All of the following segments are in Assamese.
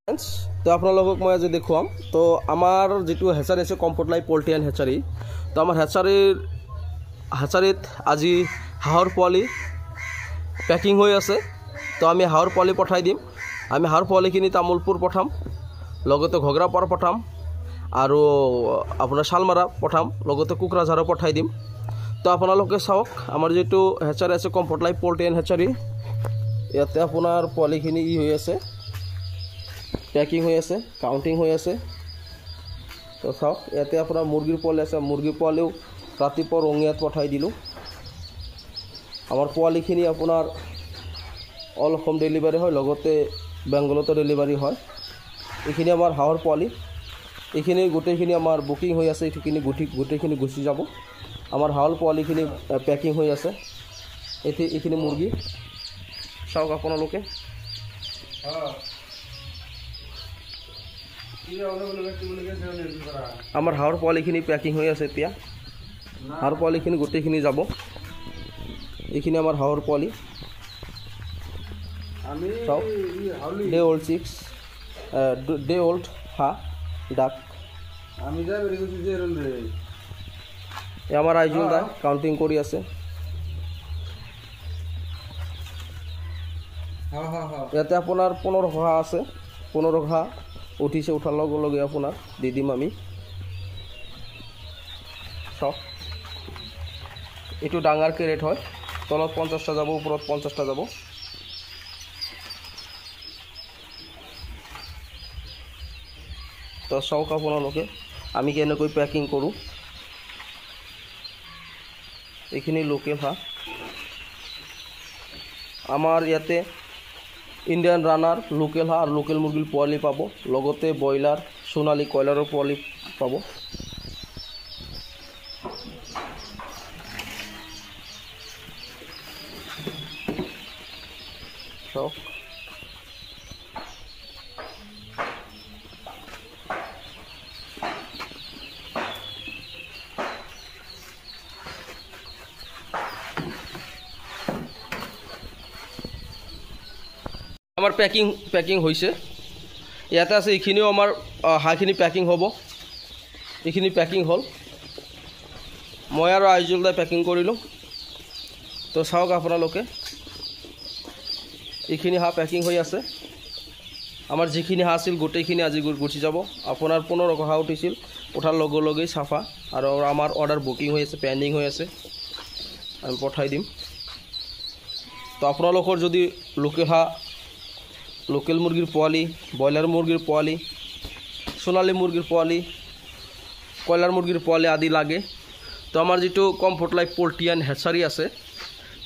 তো আপোনালোকক মই আজি দেখুৱাম তো আমাৰ যেটো হেচাৰি আছে কম্ফৰ্ট লাইফ পোল্ট্ৰি এণ্ড হেচাৰি তো আমাৰ হেচাৰিত আজি হাঁহৰ পোৱালি পেকিং হৈ আছে তো আমি হাঁহৰ পোৱালি পঠাই দিম আমি হাঁহৰ পোৱালিখিনি তামুলপুৰ পঠাম লগতে ঘগ্ৰাপাৰ পঠাম আৰু আপোনাৰ শালমাৰা পঠাম লগতে কুকৰাঝাৰ পঠাই দিম তো আপোনালোকে চাওক আমাৰ যেটো হেচাৰি আছে কম্ফৰ্ট লাইফ পোল্ট্ৰি এণ্ড হেচাৰি ইয়াতে আপোনাৰ পোৱালিখিনি হৈ আছে पैकिंग हो आसे काउंटिंग हो आसे तो चाওক ইয়াতে আপোনাৰ মুৰ্গীৰ পোৱালি আছে মুৰ্গীৰ পোৱালিও ৰাতিপুৱা ৰঙিয়াত পঠাই দিলোঁ আমাৰ পোৱালিখিনি আপোনাৰ অল অসম ডেলিভাৰী হয় লগতে বেংগলতো ডেলিভাৰী হয় এইখিনি আমাৰ হাঁহৰ পোৱালি এইখিনি গোটেইখিনি আমাৰ বুকিং হৈ আছে এইখিনি গোটেইখিনি গুচি যাব আমাৰ হাঁহৰ পোৱালিখিনি পেকিং হৈ আছে এইখিনি মুৰ্গী চাওক আপোনালোকে আমাৰ হাঁহৰ পোৱালিখিনি পেকিং হৈ আছে এতিয়া হাঁহৰ পোৱালিখিনি গোটেইখিনি যাব এইখিনি আমাৰ হাঁহৰ পোৱালি আমি day old six day old হাঁহ ডাক আমি যা বেৰি গৈছো যে আমাৰ আইজুল দা কাউন্টিং কৰি আছে ইয়াতে আপোনাৰ 15 হাঁহ আছে 15 হাঁহ উঠিছে উঠাৰ লগে লগে আপোনাৰ দি দিম আমি সব এইটো ডাঙৰ কেৰেট হয় তলত 50টা যাব ওপৰত 50টা যাব তো চাওক আপোনালোকে আমি কেনেকৈ পেকিং কৰোঁ এইখিনি লোকেল হাঁহ আমাৰ ইয়াতে ইন্ডিয়ান রানার লোকেল হাঁহ আর লোকেল মুরগির পোয়ালি পাব লগতে ব্রয়লার সোনালী কয়লারের পোয়ালি পাব সব আমার পেকিং হয়েছে ইয়াতে আছে এইখিনিও আমার হাঁহখিনি পেকিং হব এইখিনি পেকিং হল মই আৰু আইজুল দাই পেকিং কৰিলোঁ তো চাওক আপোনালোকে এইখিনি হাঁহ পেকিং হৈ আছে আমাৰ যিখিনি হাঁহ আছিল গোটেইখিনি আজি গুচি যাব আপোনাৰ 15 হাঁহ উঠিছিল উঠাৰ লগে লগেই চাফা আৰু আমাৰ অৰ্ডাৰ বুকিং হৈ আছে পেণ্ডিং হৈ আছে আমি পঠাই দিম তো আপোনালোকৰ যদি লোকেল হাঁহ লোকেল মুরগির পোয়ালি ব্রয়লার মুরগির পোয়ালি সোনালী মুরগির পোয়ালি কয়লার মুরগির পোয়ালি আদি লাগে তো আমার যেটো comfort life poultry and hatchery আছে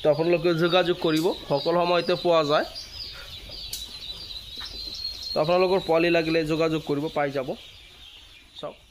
তো আপোনালোকে যোগাযোগ কৰিব সকল সময়তে পোৱা যায় তো আপোনালোকৰ পোৱালি লাগিলে যোগাযোগ কৰিব পাই যাব চাওক